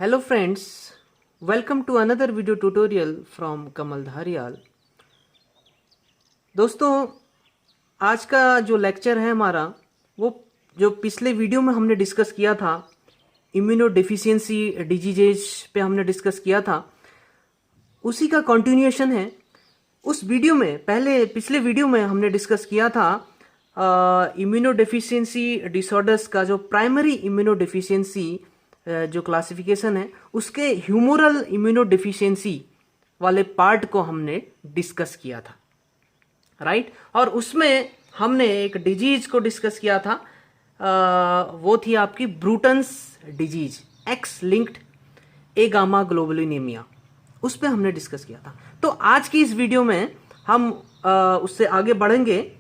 Hello friends, welcome to another video tutorial from कमल धारियाल। दोस्तों, आज का जो लेक्चर है हमारा वो जो पिछले वीडियो में हमने डिस्कस किया था, इम्यूनो डिफिशियंसी डिजीजेज पे हमने डिस्कस किया था, उसी का कंटिन्यूएशन है। उस वीडियो में पिछले वीडियो में हमने डिस्कस किया था इम्यूनो डिफिशियंसी डिसऑर्डर्स का जो प्राइमरी इम्यूनो डिफिशियंसी जो क्लासिफिकेशन है उसके ह्यूमोरल इम्यूनो डिफिशियंसी वाले पार्ट को हमने डिस्कस किया था, राइट। और उसमें हमने एक डिजीज को डिस्कस किया था, वो थी आपकी ब्रूटन्स डिजीज, एक्स लिंक्ड ए गामा ग्लोबुलिनीमिया, उस पर हमने डिस्कस किया था। तो आज की इस वीडियो में हम उससे आगे बढ़ेंगे,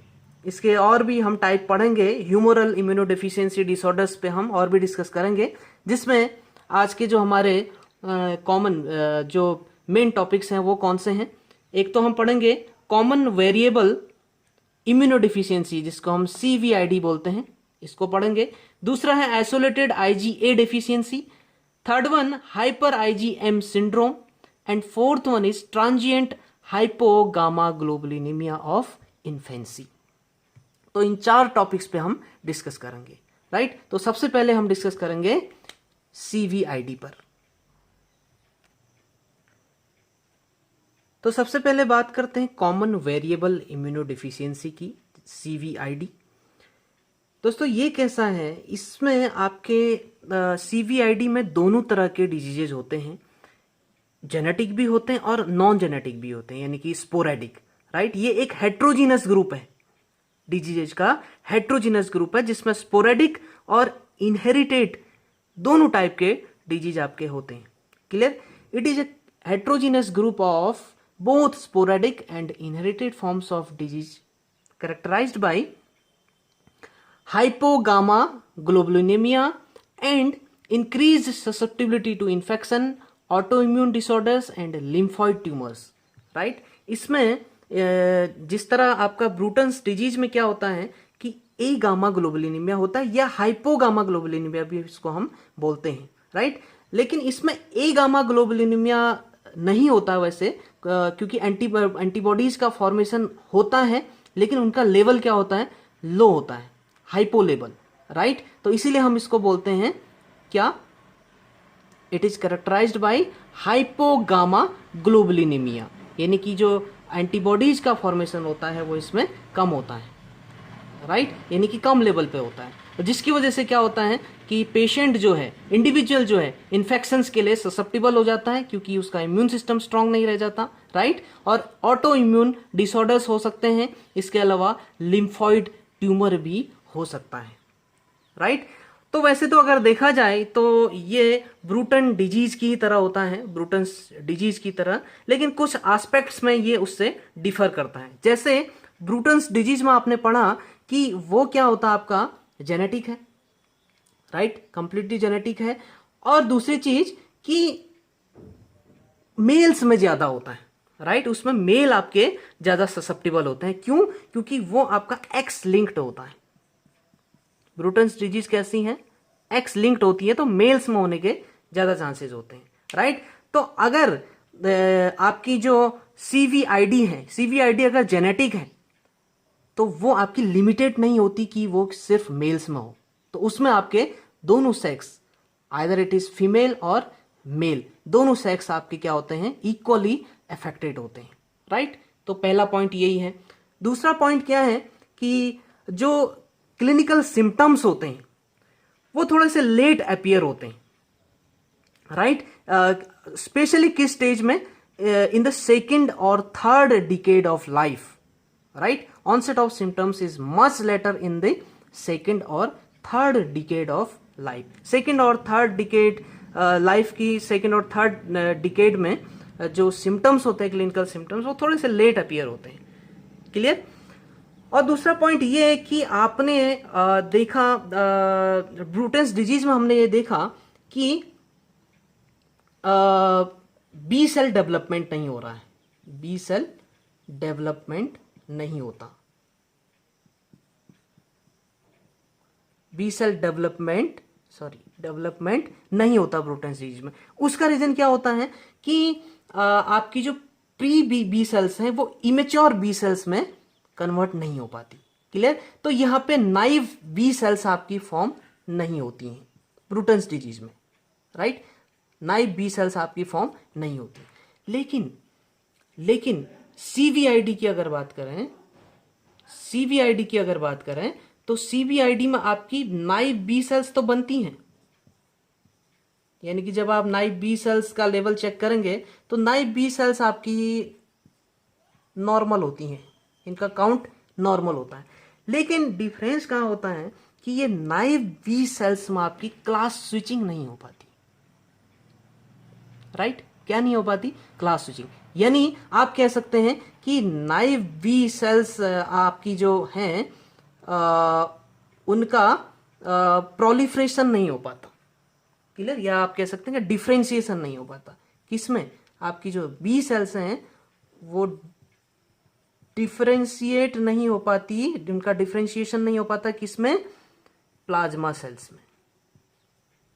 इसके और भी हम टाइप पढ़ेंगे, ह्यूमोरल इम्यूनोडेफिशिएंसी डिसऑर्डर्स पे हम और भी डिस्कस करेंगे, जिसमें आज के जो हमारे कॉमन जो मेन टॉपिक्स हैं वो कौन से हैं। एक तो हम पढ़ेंगे कॉमन वेरिएबल इम्यूनोडेफिशिएंसी, जिसको हम CVID बोलते हैं, इसको पढ़ेंगे। दूसरा है isolated IgA deficiency. Third one hyper IgM syndrome and fourth one is transient hypogammaglobulinaemia of infancy. तो इन चार टॉपिक्स पे हम डिस्कस करेंगे, राइट। तो सबसे पहले हम डिस्कस करेंगे CVID पर। तो सबसे पहले बात करते हैं कॉमन वेरिएबल इम्यूनोडेफिशिएंसी की, CVID। दोस्तों ये कैसा है, इसमें आपके CVID में दोनों तरह के डिजीजेज होते हैं, जेनेटिक भी होते हैं और नॉन जेनेटिक भी होते हैं, यानी कि स्पोरेडिक, राइट। ये एक हेट्रोजीनस ग्रुप है, डिजीजेज का हेट्रोजीनस ग्रुप है, जिसमें स्पोरेडिक और इनहेरिटेड दोनों टाइप के डिजीज आपके होते हैं। Clear? It is a heterogeneous group of both sporadic and inherited forms of disease characterized by hypogamma globulinemia and increased susceptibility to infection, autoimmune disorders and lymphoid tumors, right। इसमें जिस तरह आपका ब्रूटन्स disease में क्या होता है कि ए गामा ग्लोबुलिनीमिया होता है, या हाइपोगामा ग्लोबुलिनीमिया भी इसको हम बोलते हैं, राइट। लेकिन इसमें ए गामा ग्लोबुलिनीमिया नहीं होता वैसे, क्योंकि एंटीबॉडीज का फॉर्मेशन होता है, लेकिन उनका लेवल क्या होता है, लो होता है, हाइपो लेवल, राइट। तो इसीलिए हम इसको बोलते हैं क्या, इट इज कैरेक्टराइज्ड बाय हाइपोगामा ग्लोबुलिनीमिया, यानी कि जो एंटीबॉडीज का फॉर्मेशन होता है वो इसमें कम होता है, राइट, यानी कि कम लेवल पे होता है। तो जिसकी वजह से क्या होता है कि पेशेंट जो है, इंडिविजुअल जो है, इन्फेक्शंस के लिए ससेप्टिबल हो जाता है, क्योंकि उसका इम्यून सिस्टम स्ट्रांग नहीं रह जाता, राइट। और ऑटो इम्यून डिसऑर्डर्स हो सकते हैं, इसके अलावा लिम्फॉइड ट्यूमर भी हो सकता है, राइट। तो वैसे तो अगर देखा जाए तो ये ब्रूटन डिजीज की तरह होता है, ब्रूटन्स डिजीज की तरह, लेकिन कुछ एस्पेक्ट्स में ये उससे डिफर करता है। जैसे ब्रूटन्स डिजीज में आपने पढ़ा कि वो क्या होता है, आपका जेनेटिक है, राइट, कंप्लीटली जेनेटिक है। और दूसरी चीज कि मेल्स में ज्यादा होता है, राइट, उसमें मेल आपके ज्यादा ससेप्टिबल होते हैं। क्यों? क्योंकि वो आपका एक्स लिंक्ड होता है। ब्रूटन्स डिजीज कैसी हैं, एक्स लिंक्ड होती है, तो मेल्स में होने के ज्यादा चांसेस होते हैं, राइट। तो अगर आपकी जो CVID है, CVID अगर जेनेटिक है तो वो आपकी लिमिटेड नहीं होती कि वो सिर्फ मेल्स में हो, तो उसमें आपके दोनों sex, either it is female और मेल, दोनों सेक्स आपके क्या होते हैं, इक्वली अफेक्टेड होते हैं, राइट। तो पहला पॉइंट यही है। दूसरा पॉइंट क्या है कि जो क्लिनिकल सिम्टम्स होते हैं वो थोड़े से लेट अपीयर होते हैं, राइट। स्पेशली किस स्टेज में, इन द सेकेंड और third decade of life, right. onset of symptoms is much later in the second or third decade of life. second और third decade लाइफ की second और third decade में जो symptoms होते हैं, clinical symptoms, वो थोड़े से लेट अपीयर होते हैं। क्लियर? और दूसरा पॉइंट ये है कि आपने देखा ब्रूटन्स डिजीज में हमने ये देखा कि बी सेल डेवलपमेंट नहीं हो रहा है, बी सेल डेवलपमेंट नहीं होता, बी सेल डेवलपमेंट डेवलपमेंट नहीं होता ब्रुटेंस डिजीज में। उसका रीजन क्या होता है कि आपकी जो प्री बी सेल्स हैं वो इमेच्योर बी सेल्स में कन्वर्ट नहीं हो पाती। क्लियर? तो यहां पे नाइव बी सेल्स आपकी फॉर्म नहीं होती हैं ब्रुटेंस डिजीज में, राइट? नाइव बी सेल्स आपकी फॉर्म नहीं होती। लेकिन सीवीआईडी की अगर बात करें, तो सीवीआईडी में आपकी नाइव बी सेल्स तो बनती हैं। यानी कि जब आप नाइव बी सेल्स का लेवल चेक करेंगे तो नाइव बी सेल्स आपकी नॉर्मल होती हैं, इनका काउंट नॉर्मल होता है। लेकिन डिफरेंस कहां होता है कि ये नाइव बी सेल्स में आपकी क्लास स्विचिंग नहीं हो पाती, राइट? क्या नहीं हो पाती? Class switching. यानी आप कह सकते हैं कि नाइव बी सेल्स आपकी जो हैं उनका प्रोलिफरेशन नहीं हो पाता। क्लियर? या आप कह सकते हैं कि डिफरेंशिएशन नहीं हो पाता। किसमें? आपकी जो बी सेल्स हैं वो डिफरेंशिएट नहीं हो पाती, उनका डिफरेंशिएशन नहीं हो पाता। किसमें? प्लाज्मा सेल्स में।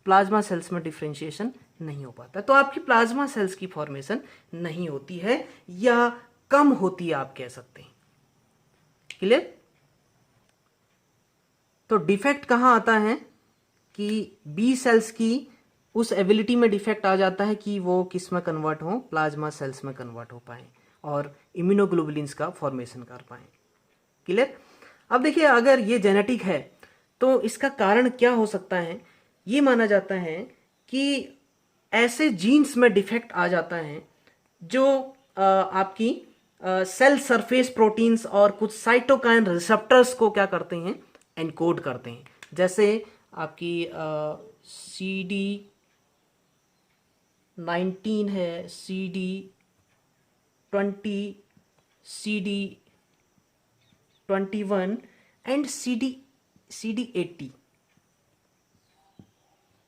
प्लाज्मा सेल्स में डिफरेंशिएशन नहीं हो पाता। तो आपकी प्लाज्मा सेल्स की फॉर्मेशन नहीं होती है या कम होती है, आप कह सकते हैं। क्लियर? तो डिफेक्ट कहां आता है कि बी सेल्स की उस एबिलिटी में डिफेक्ट आ जाता है कि वो किस में कन्वर्ट हो? प्लाज्मा सेल्स में कन्वर्ट हो पाए और इम्यूनोग्लोबुलिन्स का फॉर्मेशन कर पाए। क्लियर? अब देखिए, अगर ये जेनेटिक है तो इसका कारण क्या हो सकता है? ये माना जाता है कि ऐसे जीन्स में डिफेक्ट आ जाता है जो आपकी सेल सरफेस प्रोटीन्स और कुछ साइटोकाइन रिसेप्टर्स को क्या करते हैं? एनकोड करते हैं। जैसे आपकी CD19 है, CD20, CD21 and CD80।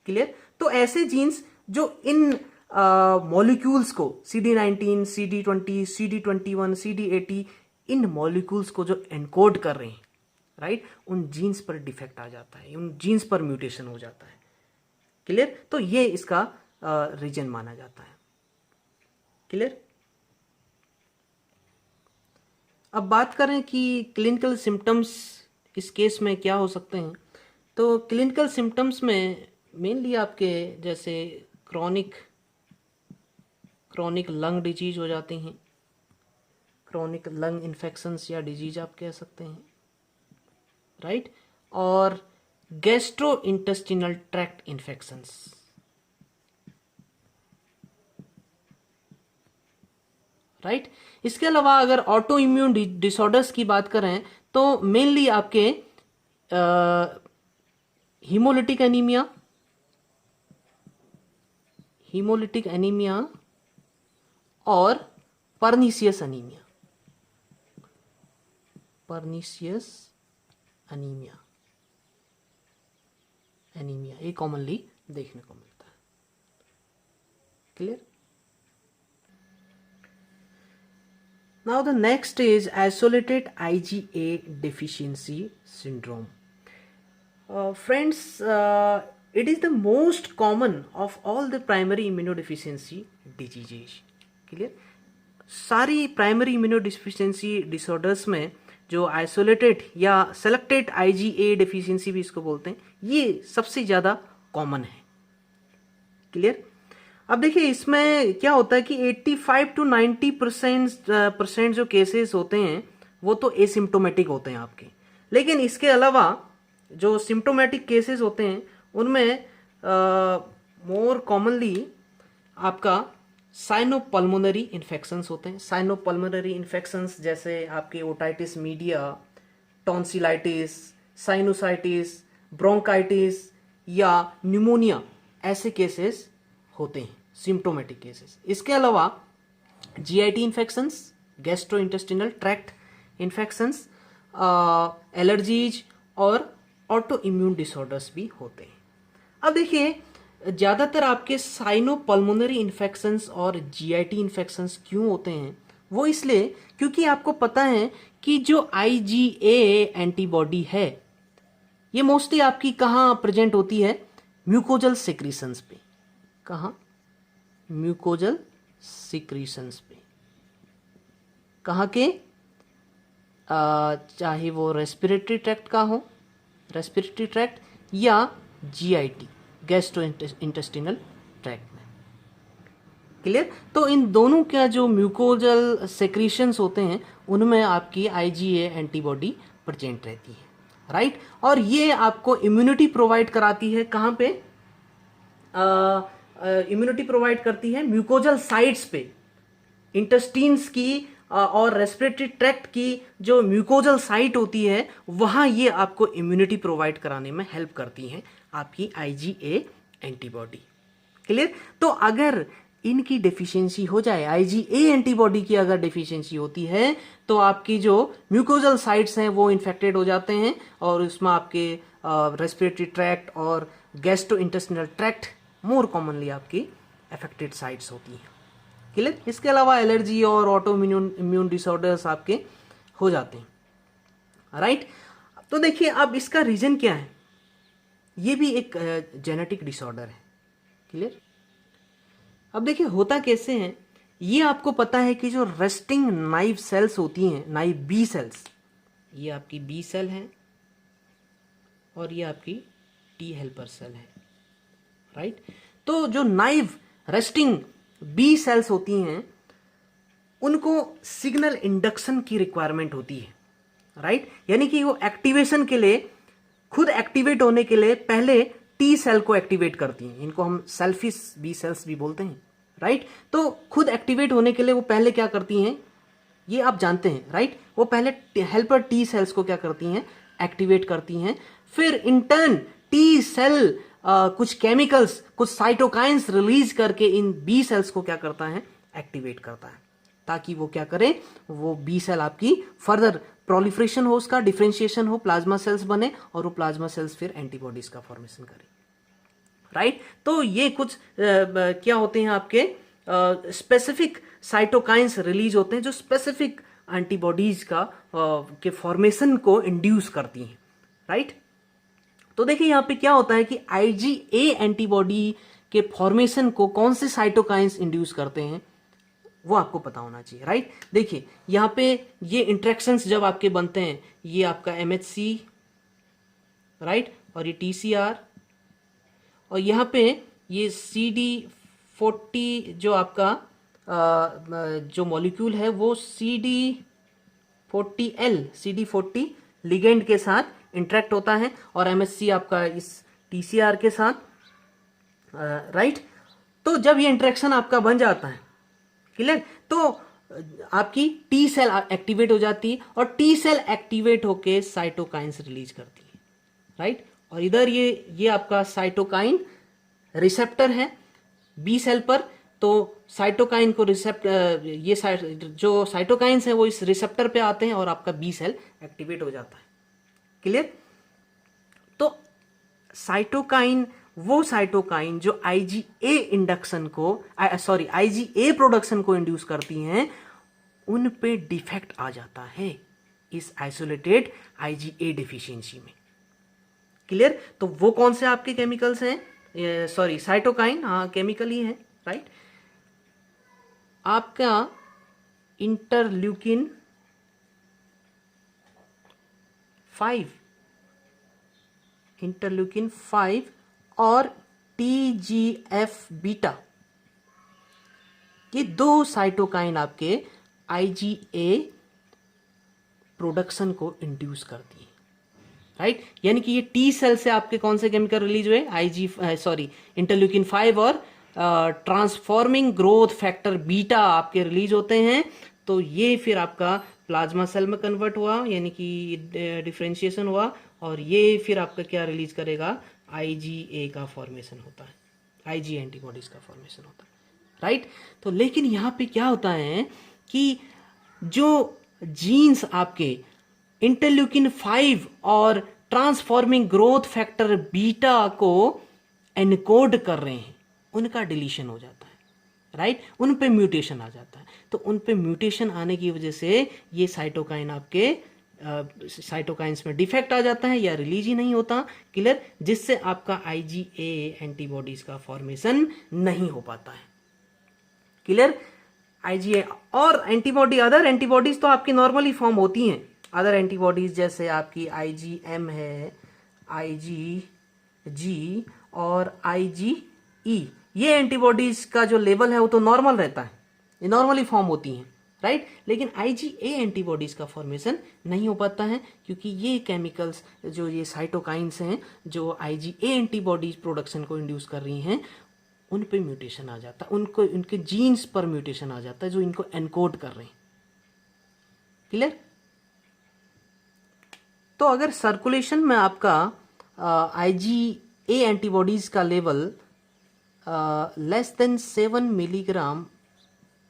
Clear? तो ऐसे जीन्स जो इन मॉलिक्यूल्स को CD19, CD20, CD21, CD80 इन मॉलिक्यूल्स को जो एनकोड कर रहे हैं, राइट, उन जीन्स पर डिफेक्ट आ जाता है, उन जीन्स पर म्यूटेशन हो जाता है। क्लियर? तो ये इसका रीजन माना जाता है। क्लियर? अब बात करें कि क्लिनिकल सिम्टम्स इस केस में क्या हो सकते हैं। तो क्लिनिकल सिम्टम्स में मेनली आपके जैसे क्रॉनिक लंग डिजीज हो जाती हैं, क्रॉनिक लंग इन्फेक्शंस या डिजीज आप कह सकते हैं, राइट? और gastro intestinal tract infections, right? इसके अलावा अगर ऑटो इम्यून डिसऑर्डर्स की बात करें तो मेनली आपके हीमोलिटिक एनीमिया और पर्नीशियस एनीमिया ये कॉमनली देखने को मिलता है। Clear? Now the next is isolated IgA deficiency syndrome. Friends, it is the most common of all the primary immunodeficiency diseases. Clear? सारी प्राइमरी इम्यूनोडिफिशियंसी डिसऑर्डर्स में जो आइसोलेटेड या सेलेक्टेड IgA डेफिशिएंसी भी इसको बोलते हैं, ये सबसे ज़्यादा कॉमन है। क्लियर? अब देखिए, इसमें क्या होता है कि 85 to 90% जो केसेस होते हैं वो तो एसिम्टोमेटिक होते हैं आपके। लेकिन इसके अलावा जो सिम्टोमेटिक केसेस होते हैं उनमें मोर कॉमनली आपका साइनोपल्मोनरी इन्फेक्शंस होते हैं। साइनोपल्मोनरी इन्फेक्शंस जैसे आपके otitis media, tonsillitis, sinusitis, bronchitis या न्यूमोनिया, ऐसे केसेस होते हैं, सिम्टोमेटिक केसेस। इसके अलावा GIT infections, gastro intestinal tract infections, allergies और ऑटो इम्यून डिसऑर्डर्स भी होते हैं। अब देखिए, ज़्यादातर आपके साइनोपल्मोनरी इन्फेक्शंस और GIT इन्फेक्शंस क्यों होते हैं? वो इसलिए क्योंकि आपको पता है कि जो IgA एंटीबॉडी है ये मोस्टली आपकी कहाँ प्रेजेंट होती है? म्यूकोजल सिक्रीशंस पे। कहाँ? म्यूकोजल सिक्रीशंस पे। कहाँ के? चाहे वो रेस्पिरेटरी ट्रैक्ट का हो, रेस्पिरेटरी ट्रैक्ट, या जीआईटी, गैस्ट्रो इंटेस्टिनल ट्रैक्ट में। क्लियर? तो इन दोनों का जो म्यूकोजल सेक्रीशंस होते हैं उनमें आपकी आईजीए एंटीबॉडी प्रेजेंट रहती है, राइट। और ये आपको इम्यूनिटी प्रोवाइड कराती है। कहाँ पे? इम्यूनिटी प्रोवाइड करती है म्यूकोजल साइट्स पे, इंटेस्टीन्स की और रेस्पिरेटरी ट्रैक्ट की जो म्यूकोजल साइट होती है वहां ये आपको इम्यूनिटी प्रोवाइड कराने में हेल्प करती हैं आपकी आईजीए एंटीबॉडी। क्लियर? तो अगर इनकी डेफिशिएंसी हो जाए, आईजीए एंटीबॉडी की अगर डेफिशिएंसी होती है तो आपकी जो म्यूकोजल साइट्स हैं वो इन्फेक्टेड हो जाते हैं और उसमें आपके रेस्पिरेटरी ट्रैक्ट और gastro intestinal tract more commonly आपकी अफेक्टेड साइट्स होती हैं। क्लियर? इसके अलावा एलर्जी और ऑटो इम्यून डिसऑर्डर्स आपके हो जाते हैं, राइट। तो देखिए अब इसका रीजन क्या है? ये भी एक जेनेटिक डिसऑर्डर है। क्लियर? अब देखिए होता कैसे है, ये आपको पता है कि जो रेस्टिंग नाइव सेल्स होती हैं, नाइव बी सेल्स, ये आपकी बी सेल है और ये आपकी टी हेल्पर सेल है, राइट। तो जो नाइव रेस्टिंग बी सेल्स होती हैं उनको सिग्नल इंडक्शन की रिक्वायरमेंट होती है, राइट। यानी कि वो एक्टिवेशन के लिए, खुद एक्टिवेट होने के लिए पहले टी सेल को एक्टिवेट करती हैं। इनको हम सेल्फिश बी सेल्स भी बोलते हैं, राइट। तो खुद एक्टिवेट होने के लिए वो पहले क्या करती हैं, ये आप जानते हैं, राइट। वो पहले हेल्पर टी सेल्स को क्या करती हैं, एक्टिवेट करती हैं। फिर इन टर्न टी सेल कुछ केमिकल्स, कुछ साइटोकाइंस रिलीज करके इन बी सेल्स को क्या करता है, एक्टिवेट करता है, ताकि वो क्या करे, वो बी सेल आपकी फर्दर प्रोलिफरेशन हो, उसका डिफरेंशिएशन हो, प्लाज्मा सेल्स बने और वो प्लाज्मा सेल्स फिर एंटीबॉडीज का फॉर्मेशन करे, राइट। तो ये कुछ क्या होते हैं आपके स्पेसिफिक साइटोकाइंस रिलीज होते हैं जो स्पेसिफिक एंटीबॉडीज का के फॉर्मेशन को इंड्यूस करती हैं, राइट। तो देखिए यहाँ पे क्या होता है कि आईजीए एंटीबॉडी के फॉर्मेशन को कौन से साइटोकाइंस इंड्यूस करते हैं वो आपको पता होना चाहिए, राइट। देखिए यहाँ पे ये इंट्रैक्शंस जब आपके बनते हैं, ये आपका एमएचसी, राइट, और ये टीसीआर, और यहाँ पे ये CD40 जो आपका जो मॉलिक्यूल है वो CD40 लिगेंड के साथ इंटरेक्ट होता है और एमएचसी आपका इस टीसीआर के साथ, राइट। तो जब ये इंटरेक्शन आपका बन जाता है, क्लियर, तो आपकी टी सेल एक्टिवेट हो जाती है और टी सेल एक्टिवेट होके साइटोकाइंस रिलीज करती है, राइट। और इधर ये आपका साइटोकाइन रिसेप्टर है बी सेल पर, तो साइटोकाइन को ये जो साइटोकाइंस है वो इस रिसेप्टर पे आते हैं और आपका बी सेल एक्टिवेट हो जाता है, क्लियर। तो साइटोकाइन, वो साइटोकाइन जो आईजीए इंडक्शन को आईजीए प्रोडक्शन को इंड्यूस करती हैं, उन पे डिफेक्ट आ जाता है इस आइसोलेटेड आईजीए डेफिशिएंसी में, क्लियर। तो वो कौन से आपके केमिकल्स हैं, साइटोकाइन, हाँ केमिकल ही है, राइट। आपका इंटरल्यूकिन 5 और TGF बीटा, ये दो साइटोकाइन आपके आईजीए प्रोडक्शन को इंड्यूस करती है, राइट। यानी कि ये टी सेल से आपके कौन से केमिकल रिलीज हुए, इंटरल्यूकिन 5 और ट्रांसफॉर्मिंग ग्रोथ फैक्टर बीटा आपके रिलीज होते हैं। तो ये फिर आपका प्लाज्मा सेल में कन्वर्ट हुआ, यानी कि डिफरेंशिएशन हुआ, और ये फिर आपका क्या रिलीज करेगा, आईजीए का फॉर्मेशन होता है, आईजीए एंटीबॉडीज का फॉर्मेशन होता है, राइट। तो लेकिन यहाँ पे क्या होता है कि जो जीन्स आपके इंटरल्यूकिन 5 और ट्रांसफॉर्मिंग ग्रोथ फैक्टर बीटा को एनकोड कर रहे हैं, उनका डिलीशन हो जाता है, राइट। उन पे म्यूटेशन आ जाता है। तो उन पे म्यूटेशन आने की वजह से ये साइटोकाइन आपके साइटोकाइंस में डिफेक्ट आ जाता है या रिलीज ही नहीं होता, क्लियर, जिससे आपका IgA एंटीबॉडीज का फॉर्मेशन नहीं हो पाता है, क्लियर। IgA और एंटीबॉडी, अदर एंटीबॉडीज तो आपकी नॉर्मली फॉर्म होती हैं, अदर एंटीबॉडीज जैसे आपकी IgM है, IgG और IgE, ये एंटीबॉडीज का जो लेवल है वो तो नॉर्मल रहता है, ये नॉर्मली फॉर्म होती हैं, राइट। लेकिन IgA एंटीबॉडीज का फॉर्मेशन नहीं हो पाता है क्योंकि ये केमिकल्स जो ये साइटोकाइंस हैं जो IgA एंटीबॉडीज प्रोडक्शन को इंड्यूस कर रही हैं, उन पे म्यूटेशन आ जाता है, उनको उनके जीन्स पर म्यूटेशन आ जाता है जो इनको एनकोड कर रहे हैं, क्लियर। तो अगर सर्कुलेशन में आपका IgA एंटीबॉडीज का level less than 7 milligram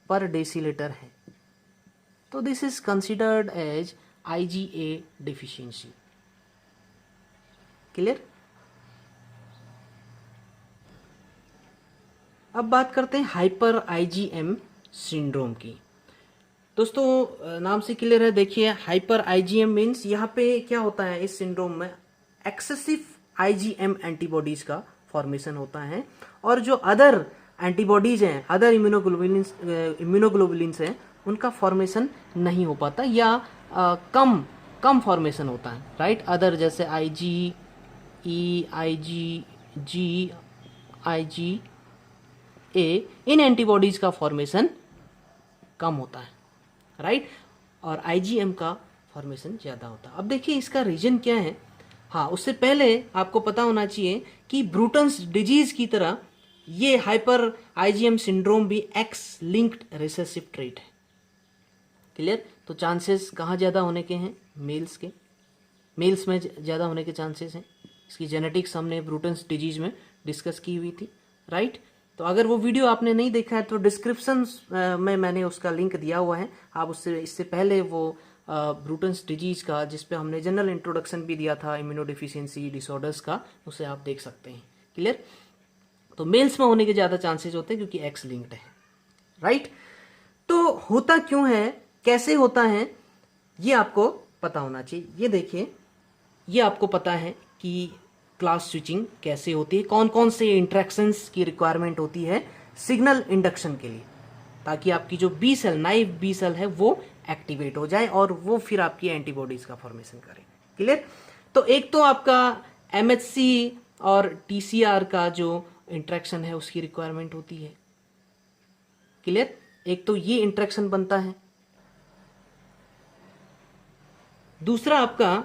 per decilitre है तो this is considered as IgA deficiency, clear. अब बात करते हैं हाइपर IgM सिंड्रोम की। दोस्तों नाम से क्लियर है, देखिए हाइपर IgM मीन्स यहाँ पे क्या होता है, इस सिंड्रोम में एक्सेसिव IgM एंटीबॉडीज का फॉर्मेशन होता है और जो अदर एंटीबॉडीज हैं, अदर इम्यूनोग्लोबुलिन्स हैं, उनका फॉर्मेशन नहीं हो पाता या कम फॉर्मेशन होता है, राइट। अदर जैसे IgE, IgG, IgA, इन एंटीबॉडीज का फॉर्मेशन कम होता है, राइट, और IgM का फॉर्मेशन ज़्यादा होता है। अब देखिए इसका रीजन क्या है। हाँ, उससे पहले आपको पता होना चाहिए कि ब्रूटन्स डिजीज की तरह ये हाइपर IgM सिंड्रोम भी एक्स लिंक्ड रिसेसिव ट्रेट है, क्लियर। तो चांसेस कहाँ ज़्यादा होने के हैं, मेल्स के, मेल्स में ज़्यादा होने के चांसेस हैं। इसकी जेनेटिक्स हमने ब्रूटन्स डिजीज में डिस्कस की हुई थी, राइट। तो अगर वो वीडियो आपने नहीं देखा है तो डिस्क्रिप्शन में मैंने उसका लिंक दिया हुआ है, आप उससे इससे पहले वो ब्रूटन्स डिजीज का, जिस पे हमने जनरल इंट्रोडक्शन भी दिया था इम्यूनोडेफिशिएंसी डिसऑर्डर्स का, उसे आप देख सकते हैं, क्लियर। तो मेल्स में होने के ज़्यादा चांसेस होते हैं क्योंकि एक्स लिंक्ड है, राइट। तो होता क्यों है, कैसे होता है, ये आपको पता होना चाहिए। ये देखिए, ये आपको पता है कि क्लास स्विचिंग कैसे होती है, कौन कौन से इंट्रैक्शंस की रिक्वायरमेंट होती है सिग्नल इंडक्शन के लिए, ताकि आपकी जो B cell, naive B cell है, वो एक्टिवेट हो जाए और वो फिर आपकी एंटीबॉडीज का फॉर्मेशन करे, क्लियर। तो एक तो आपका MHC और TCR का जो इंट्रैक्शन है उसकी रिक्वायरमेंट होती है, क्लियर। एक तो ये इंट्रैक्शन बनता है, दूसरा आपका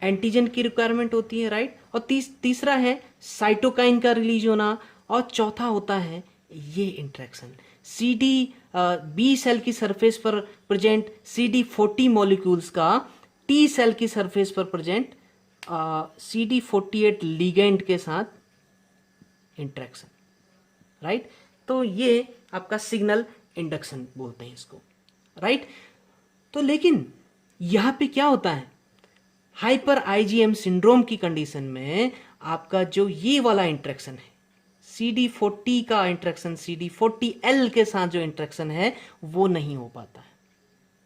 एंटीजन की रिक्वायरमेंट होती है, राइट, और तीसरा है साइटोकाइन का रिलीज होना, और चौथा होता है ये इंट्रैक्शन CD बी सेल की सरफेस पर प्रेजेंट CD40 मॉलिक्यूल्स का T सेल की सरफेस पर प्रेजेंट CD48 लिगेंड के साथ इंट्रैक्शन, राइट। तो ये आपका सिग्नल इंडक्शन बोलते हैं इसको, राइट। तो लेकिन यहां पे क्या होता है, हाइपर IgM सिंड्रोम की कंडीशन में आपका जो ये वाला इंट्रैक्शन है, CD40 का इंट्रैक्शन CD40L के साथ जो इंट्रैक्शन है वो नहीं हो पाता है,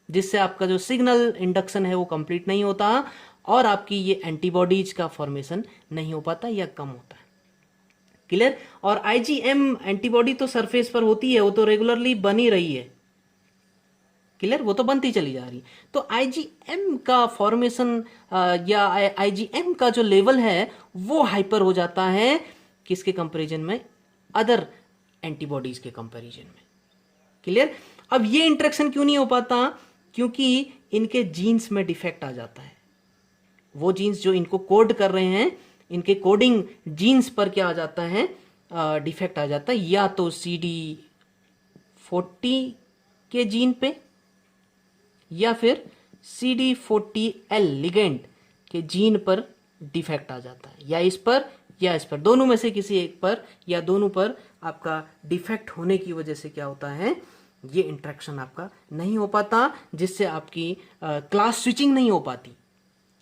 जिससे आपका जो सिग्नल इंडक्शन है वो कंप्लीट नहीं होता और आपकी ये एंटीबॉडीज का फॉर्मेशन नहीं हो पाता या कम होता है, क्लियर। और IgM एंटीबॉडी तो सरफेस पर होती है, वो तो रेगुलरली बनी रही है, क्लियर, वो तो बनती चली जा रही। तो IgM का फॉर्मेशन या IgM का जो लेवल है वो हाइपर हो जाता है, किसके कंपैरिजन में, अदर एंटीबॉडीज के कंपैरिजन में, क्लियर। अब ये इंटरेक्शन क्यों नहीं हो पाता, क्योंकि इनके जीन्स में डिफेक्ट आ जाता है, वो जीन्स जो इनको कोड कर रहे हैं, इनके कोडिंग जीन्स पर क्या आ जाता है, डिफेक्ट आ जाता है, या तो CD40 के जीन पे या फिर CD40L लिगेंड के जीन पर डिफेक्ट आ जाता है, या इस पर या इस पर, दोनों में से किसी एक पर या दोनों पर आपका डिफेक्ट होने की वजह से क्या होता है, ये इंट्रैक्शन आपका नहीं हो पाता, जिससे आपकी क्लास स्विचिंग नहीं हो पाती,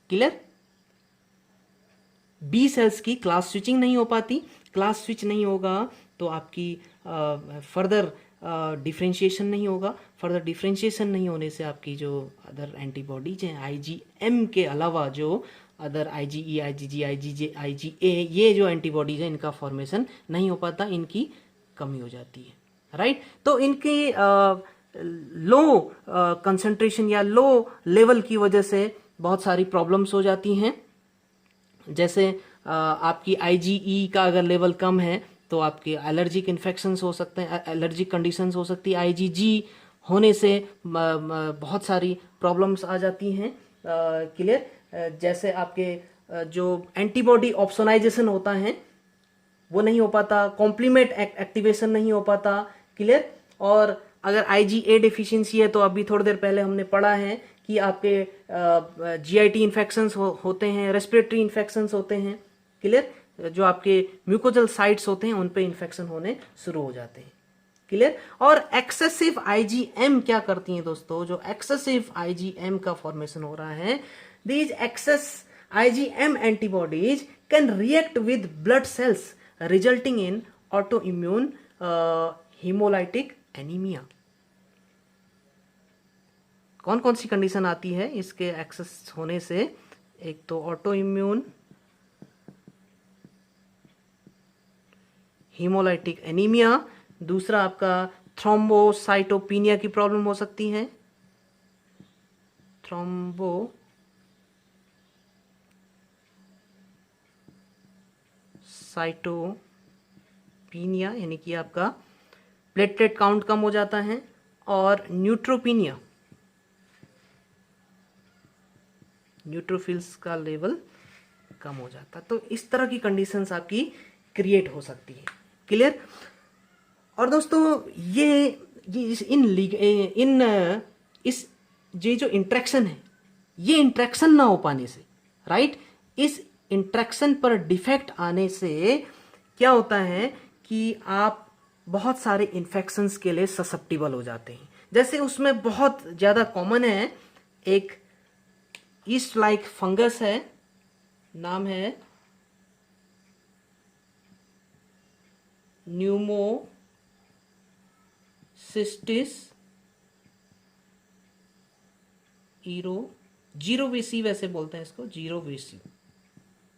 क्लियर। बी सेल्स की क्लास स्विचिंग नहीं हो पाती, क्लास स्विच नहीं होगा तो आपकी फर्दर डिफ्रेंशिएशन नहीं होगा। फर्दर डिफ्रेंशिएशन नहीं होने से आपकी जो अदर एंटीबॉडीज हैं IgM के अलावा जो other IgE, IgG, IgJ, IgA ये जो एंटीबॉडीज हैं इनका फॉर्मेशन नहीं हो पाता, इनकी कमी हो जाती है, राइट। तो इनके लो कंसंट्रेशन या लो लेवल की वजह से बहुत सारी प्रॉब्लम्स हो जाती हैं। जैसे आपकी IgE का अगर लेवल कम है तो आपके एलर्जिक इन्फेक्शंस हो सकते हैं, एलर्जिक कंडीशंस हो सकती है। IgG होने से बहुत सारी प्रॉब्लम्स आ जाती हैं। क्लियर। जैसे आपके जो एंटीबॉडी ऑप्सोनाइजेशन होता है वो नहीं हो पाता, कॉम्प्लीमेंट एक्टिवेशन नहीं हो पाता। क्लियर। और अगर IgA डेफिशिएंसी है तो अभी थोड़ी देर पहले हमने पढ़ा है कि आपके GIT इन्फेक्शंस होते हैं, रेस्पिरेटरी इन्फेक्शंस होते हैं। क्लियर। जो आपके म्यूकोजल साइट्स होते हैं उन पे इन्फेक्शन होने शुरू हो जाते हैं। क्लियर। और एक्सेसिव IgM क्या करती हैं दोस्तों, जो एक्सेसिव IgM का फॉर्मेशन हो रहा है, these excess IgM antibodies can react with blood cells resulting in autoimmune haemolytic anaemia. कौन कौन सी कंडीशन आती है इसके एक्सेस होने से? एक तो ऑटो इम्यून हीमोलाइटिक एनीमिया, दूसरा आपका थ्रोम्बोसाइटोपिनिया की प्रॉब्लम हो सकती है, थ्रोम्बोसाइटोपिनिया यानी कि आपका प्लेटलेट काउंट कम हो जाता है, और न्यूट्रोपिनिया, न्यूट्रोफिल्स का लेवल कम हो जाता है। तो इस तरह की कंडीशंस आपकी क्रिएट हो सकती है। क्लियर। और दोस्तों ये जो इंट्रैक्शन है, ये इंट्रैक्शन ना हो पाने से, राइट, इस इंट्रैक्शन पर डिफेक्ट आने से क्या होता है कि आप बहुत सारे इन्फेक्शंस के लिए ससेप्टिबल हो जाते हैं। जैसे उसमें बहुत ज़्यादा कॉमन है, एक ईस्ट लाइक फंगस है, नाम है न्यूमोसिस्टिस जीरोवेसी वैसे बोलते हैं इसको, जीरोवेसी,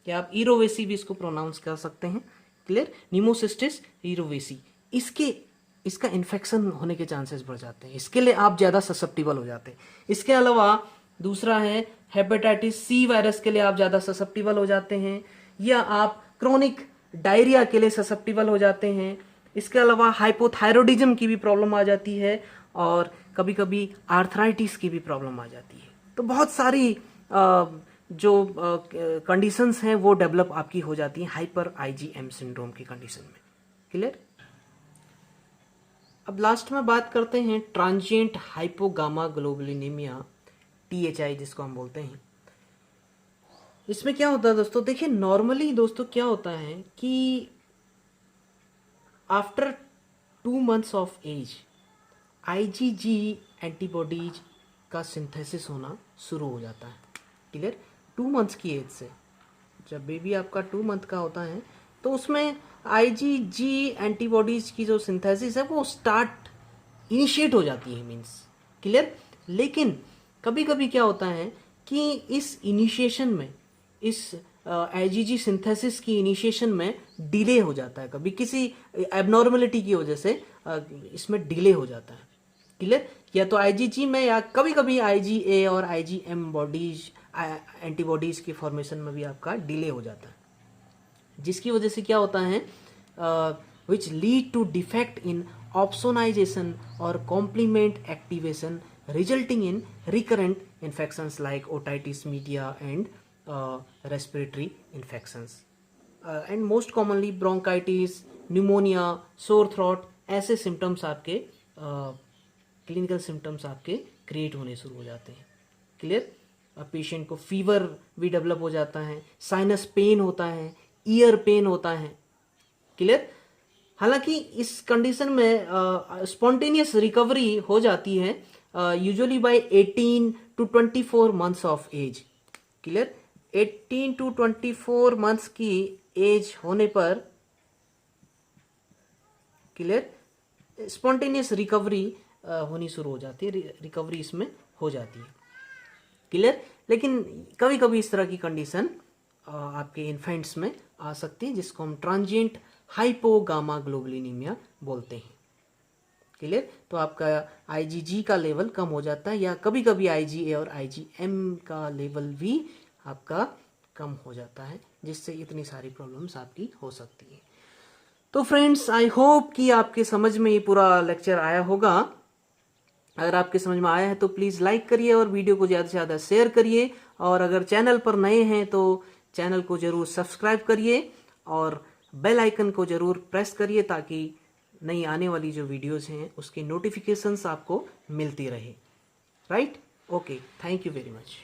या आप ईरोवेसी भी इसको प्रोनाउंस कर सकते हैं। क्लियर। न्यूमोसिस्टिस ईरोवेसी, इसका इन्फेक्शन होने के चांसेस बढ़ जाते हैं, इसके लिए आप ज़्यादा ससेप्टिबल हो जाते हैं। इसके अलावा दूसरा है हेपेटाइटिस C वायरस के लिए आप ज़्यादा ससेप्टिबल हो जाते हैं, या आप क्रोनिक डायरिया के लिए ससेप्टिबल हो जाते हैं। इसके अलावा हाइपोथायरॉयडिज्म की भी प्रॉब्लम आ जाती है, और कभी कभी आर्थराइटिस की भी प्रॉब्लम आ जाती है। तो बहुत सारी जो कंडीशंस हैं वो डेवलप आपकी हो जाती हैं हाइपर IgM सिंड्रोम की कंडीशन में। क्लियर। अब लास्ट में बात करते हैं ट्रांजिएंट हाइपोगामा ग्लोबुलिनेमिया, THI जिसको हम बोलते हैं। इसमें क्या होता है दोस्तों, देखिए नॉर्मली दोस्तों क्या होता है कि after 2 months of age IgG antibodies का सिंथेसिस होना शुरू हो जाता है। क्लियर। 2 months की एज से, जब बेबी आपका 2 month का होता है तो उसमें IgG एंटीबॉडीज की जो सिंथेसिस है वो इनिशिएट हो जाती है, मीन्स। क्लियर। लेकिन कभी कभी क्या होता है कि इस इनिशिएशन में, इस IgG सिंथेसिस की इनिशिएशन में डिले हो जाता है, कभी किसी एबनॉर्मलिटी की वजह से इसमें डिले हो जाता है। क्लियर। या तो IgG में, या कभी कभी IgA और IgM बॉडीज एंटीबॉडीज की फॉर्मेशन में भी आपका डिले हो जाता है, जिसकी वजह से क्या होता है, which lead to defect in opsonisation और complement activation resulting in recurrent infections like otitis media and respiratory infections and most commonly bronchitis, pneumonia, sore throat, ऐसे सिम्टम्स आपके क्लिनिकल सिम्टम्स आपके क्रिएट होने शुरू हो जाते हैं। क्लियर। पेशेंट को फीवर भी डेवलप हो जाता है, साइनस पेन होता है, ईयर पेन होता है। क्लियर। हालांकि इस कंडीशन में स्पॉन्टेनियस रिकवरी हो जाती है usually by 18 to 24 months of age. Clear. 18 to 24 months की एज होने पर, क्लियर, स्पॉन्टेनियस रिकवरी होनी शुरू हो जाती है, रिकवरी इसमें हो जाती है। क्लियर। लेकिन कभी कभी इस तरह की कंडीशन आपके इन्फेंट्स में आ सकती है, जिसको हम ट्रांजिएंट हाइपोगामाग्लोबुलिनीमिया बोलते हैं। क्लियर। तो आपका IgG का लेवल कम हो जाता है, या कभी कभी IgA और IgM का लेवल भी आपका कम हो जाता है, जिससे इतनी सारी प्रॉब्लम्स आपकी हो सकती है। तो फ्रेंड्स, आई होप कि आपके समझ में ये पूरा लेक्चर आया होगा। अगर आपके समझ में आया है तो प्लीज़ लाइक करिए और वीडियो को ज़्यादा से ज़्यादा शेयर करिए, और अगर चैनल पर नए हैं तो चैनल को ज़रूर सब्सक्राइब करिए और बेल आइकन को ज़रूर प्रेस करिए, ताकि नई आने वाली जो वीडियोस हैं उसकी नोटिफिकेशंस आपको मिलती रहे। Right. Okay, thank you very much.